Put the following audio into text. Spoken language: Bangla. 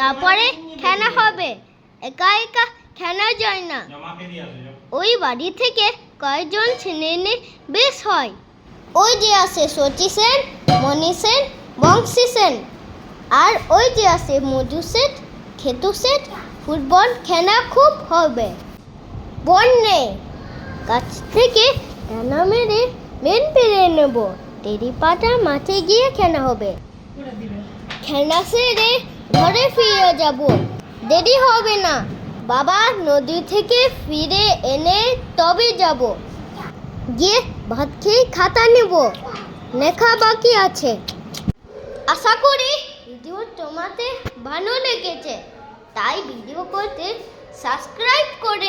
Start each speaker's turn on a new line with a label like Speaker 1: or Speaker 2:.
Speaker 1: তারপরে খেলা হবে। একা একা খেলা যায় না, ওই বাড়ি থেকে কয়েকজন ছেলে এনে বেশ হয়। ওই যে আসে শচী সেন, মণি সেন, বংশী সেন, আর ওই যে আসে মধু সেট, খেতু সেট। ফুটবল খেলা খুব হবে। বন্যে গাছ থেকে ডানা মেরে মেন পেরে নেব, টেরি পাতা মাঠে গিয়ে খেলা হবে। খেলা সেরে ঘরে ফিরে যাব, দেরি হবে না। বাবা নদী থেকে ফিরে এনে তবে যাব, গিয়ে ভাত খেয়ে খাতা নেব, লেখা বাকি আছে। আশা করি ভিডিও তোমাদের ভালো লেগেছে, তাই ভিডিও করতে সাবস্ক্রাইব করে